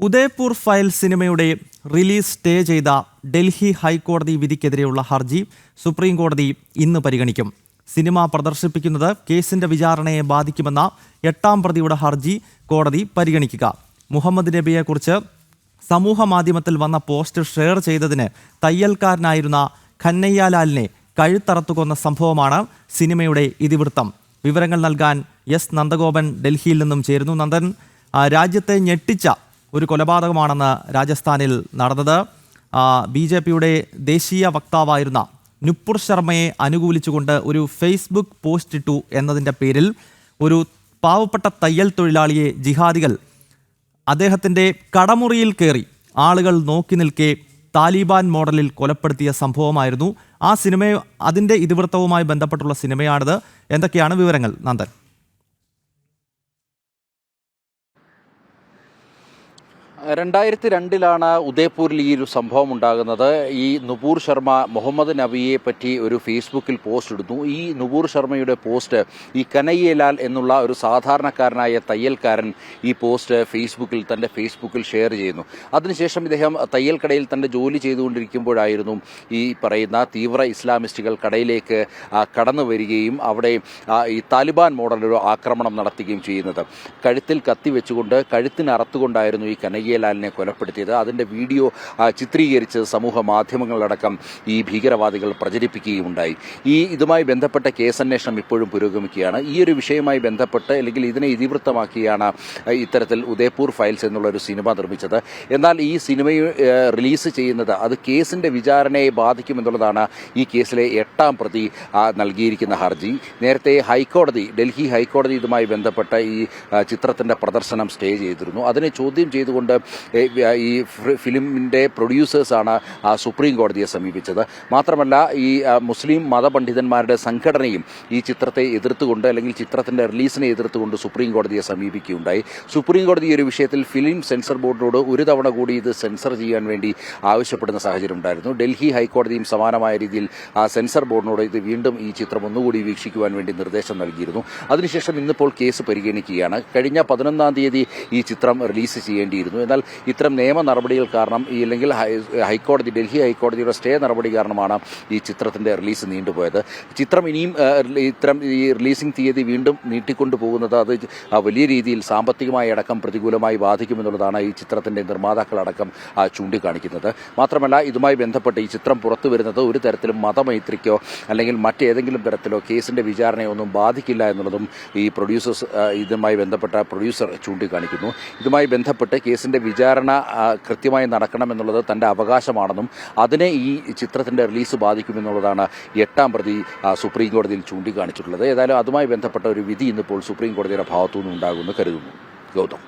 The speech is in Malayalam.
ഉദയ്പൂർ ഫയൽ സിനിമയുടെ റിലീസ് സ്റ്റേ ചെയ്ത ഡൽഹി ഹൈക്കോടതി വിധിക്കെതിരെയുള്ള ഹർജി സുപ്രീം കോടതി ഇന്ന് പരിഗണിക്കും. സിനിമ പ്രദർശിപ്പിക്കുന്നത് കേസിന്റെ വിചാരണയെ ബാധിക്കുമെന്ന 8-ാം പ്രതിയുടെ ഹർജി കോടതി പരിഗണിക്കുക. മുഹമ്മദ് നബിയെക്കുറിച്ച് സമൂഹ മാധ്യമത്തിൽ വന്ന പോസ്റ്റ് ഷെയർ ചെയ്തതിന് തയ്യൽക്കാരനായിരുന്ന ഖന്നയ്യലാലിനെ കഴുത്തറത്തുകൊന്ന സംഭവമാണ് സിനിമയുടെ ഇതിവൃത്തം. വിവരങ്ങൾ നൽകാൻ എസ് നന്ദഗോപൻ ഡൽഹിയിൽ നിന്നും ചേരുന്നു. നന്ദൻ, രാജ്യത്തെ ഞെട്ടിച്ച ഒരു കൊലപാതകമാണെന്ന് രാജസ്ഥാനിൽ നടന്നത്. BJPയുടെ ദേശീയ വക്താവായിരുന്ന നുപുർ ശർമ്മയെ അനുകൂലിച്ചുകൊണ്ട് ഒരു ഫേസ്ബുക്ക് പോസ്റ്റ് ഇട്ടു എന്നതിൻ്റെ പേരിൽ ഒരു പാവപ്പെട്ട തയ്യൽ തൊഴിലാളിയെ ജിഹാദികൾ അദ്ദേഹത്തിൻ്റെ കടമുറിയിൽ കയറി ആളുകൾ നോക്കി നിൽക്കെ താലിബാൻ മോഡലിൽ കൊലപ്പെടുത്തിയ സംഭവമായിരുന്നു. ആ അതിൻ്റെ ഇതിവൃത്തവുമായി ബന്ധപ്പെട്ടുള്ള സിനിമയാണിത്. എന്തൊക്കെയാണ് വിവരങ്ങൾ, നന്ദൻ? 2002 ഉദയ്പൂരിൽ ഈ ഒരു സംഭവം ഉണ്ടാകുന്നത്. ഈ നുപുർ ശർമ്മ മുഹമ്മദ് നബിയെ പറ്റി ഒരു ഫേസ്ബുക്കിൽ പോസ്റ്റ് ഇടുന്നു. ഈ നുപുർ ശർമ്മയുടെ പോസ്റ്റ് ഈ ഖന്നയ്യലാൽ എന്നുള്ള ഒരു സാധാരണക്കാരനായ തയ്യൽക്കാരൻ ഈ പോസ്റ്റ് തൻ്റെ ഫേസ്ബുക്കിൽ ഷെയർ ചെയ്യുന്നു. അതിനുശേഷം ഇദ്ദേഹം തയ്യൽ കടയിൽ തൻ്റെ ജോലി ചെയ്തുകൊണ്ടിരിക്കുമ്പോഴായിരുന്നു ഈ പറയുന്ന തീവ്ര ഇസ്ലാമിസ്റ്റുകൾ കടയിലേക്ക് കടന്നു വരികയും അവിടെ ഈ താലിബാൻ മോഡലൊരു ആക്രമണം നടത്തുകയും ചെയ്യുന്നത്. കഴുത്തിൽ കത്തി വെച്ചുകൊണ്ട് കഴുത്തിനറുത്തുകൊണ്ടായിരുന്നു ഈ ഖന്നയ്യലാലിനെ കൊലപ്പെടുത്തിയത്. അതിൻ്റെ വീഡിയോ ചിത്രീകരിച്ച് സമൂഹ മാധ്യമങ്ങളിലടക്കം ഈ ഭീകരവാദികൾ പ്രചരിപ്പിക്കുകയുണ്ടായി. ഇതുമായി ബന്ധപ്പെട്ട കേസന്വേഷണം ഇപ്പോഴും പുരോഗമിക്കുകയാണ്. ഈ ഒരു വിഷയവുമായി ബന്ധപ്പെട്ട് അല്ലെങ്കിൽ ഇതിനെ ഇതിവൃത്തമാക്കിയാണ് ഇത്തരത്തിൽ ഉദയ്പൂർ ഫയൽസ് എന്നുള്ള ഒരു സിനിമ നിർമ്മിച്ചത്. എന്നാൽ ഈ സിനിമ റിലീസ് ചെയ്യുന്നത് അത് കേസിൻ്റെ വിചാരണയെ ബാധിക്കുമെന്നുള്ളതാണ് ഈ കേസിലെ 8-ാം പ്രതി നൽകിയിരിക്കുന്ന ഹർജി. നേരത്തെ ഡൽഹി ഹൈക്കോടതി ഇതുമായി ബന്ധപ്പെട്ട ഈ ചിത്രത്തിൻ്റെ പ്രദർശനം സ്റ്റേ ചെയ്തിരുന്നു. അതിനെ ചോദ്യം ചെയ്തുകൊണ്ട് ഈ ഫിലിമിൻ്റെ പ്രൊഡ്യൂസേഴ്സാണ് സുപ്രീം കോടതിയെ സമീപിച്ചത്. മാത്രമല്ല ഈ മുസ്ലിം മതപണ്ഡിതന്മാരുടെ സംഘടനയും ഈ ചിത്രത്തെ എതിർത്തുകൊണ്ട് അല്ലെങ്കിൽ ചിത്രത്തിൻ്റെ റിലീസിനെ എതിർത്തുകൊണ്ട് സുപ്രീം കോടതിയെ സമീപിക്കുകയുണ്ടായി. സുപ്രീം കോടതി ഈ ഒരു വിഷയത്തിൽ ഫിലിം സെൻസർ ബോർഡിനോട് ഒരു തവണ കൂടി ഇത് സെൻസർ ചെയ്യാൻ വേണ്ടി ആവശ്യപ്പെടുന്ന സാഹചര്യം ഉണ്ടായിരുന്നു. ഡൽഹി ഹൈക്കോടതിയും സമാനമായ രീതിയിൽ സെൻസർ ബോർഡിനോട് ഇത് വീണ്ടും ഈ ചിത്രം ഒന്നുകൂടി വീക്ഷിക്കുവാൻ വേണ്ടി നിർദ്ദേശം നൽകിയിരുന്നു. അതിനുശേഷം ഇന്നിപ്പോൾ കേസ് പരിഗണിക്കുകയാണ്. കഴിഞ്ഞ 11-ാം തീയതി ഈ ചിത്രം റിലീസ് ചെയ്യേണ്ടിയിരുന്നു. എന്നാൽ ഇത്തരം നിയമ നടപടികൾ കാരണം അല്ലെങ്കിൽ ഡൽഹി ഹൈക്കോടതിയുടെ സ്റ്റേ നടപടി കാരണമാണ് ഈ ചിത്രത്തിൻ്റെ റിലീസ് നീണ്ടുപോയത്. ചിത്രം ഇനിയും ഈ റിലീസിംഗ് തീയതി വീണ്ടും നീട്ടിക്കൊണ്ടു പോകുന്നത് അത് വലിയ രീതിയിൽ സാമ്പത്തികമായി അടക്കം പ്രതികൂലമായി ബാധിക്കുമെന്നുള്ളതാണ് ഈ ചിത്രത്തിൻ്റെ നിർമ്മാതാക്കളടക്കം ചൂണ്ടിക്കാണിക്കുന്നത്. മാത്രമല്ല ഇതുമായി ബന്ധപ്പെട്ട് ഈ ചിത്രം പുറത്തു വരുന്നത് ഒരു തരത്തിലും മതമൈത്രിക്കോ അല്ലെങ്കിൽ മറ്റേതെങ്കിലും തരത്തിലോ കേസിൻ്റെ വിചാരണയോ ഒന്നും ബാധിക്കില്ല എന്നുള്ളതും ഈ ഇതുമായി ബന്ധപ്പെട്ട പ്രൊഡ്യൂസർ ചൂണ്ടിക്കാണിക്കുന്നു. ഇതുമായി ബന്ധപ്പെട്ട് കേസിൻ്റെ വിചാരണ കൃത്യമായി നടക്കണമെന്നുള്ളത് തൻ്റെ അവകാശമാണെന്നും അതിനെ ഈ ചിത്രത്തിൻ്റെ റിലീസ് ബാധിക്കുമെന്നുള്ളതാണ് 8-ാം പ്രതി സുപ്രീം കോടതിയിൽ ചൂണ്ടിക്കാണിച്ചിട്ടുള്ളത്. ഏതായാലും അതുമായി ബന്ധപ്പെട്ട ഒരു വിധി ഇന്നിപ്പോൾ സുപ്രീം കോടതിയുടെ ഭാഗത്തുനിന്ന് ഉണ്ടാകുമെന്ന് കരുതുന്നു. ഗൗതം.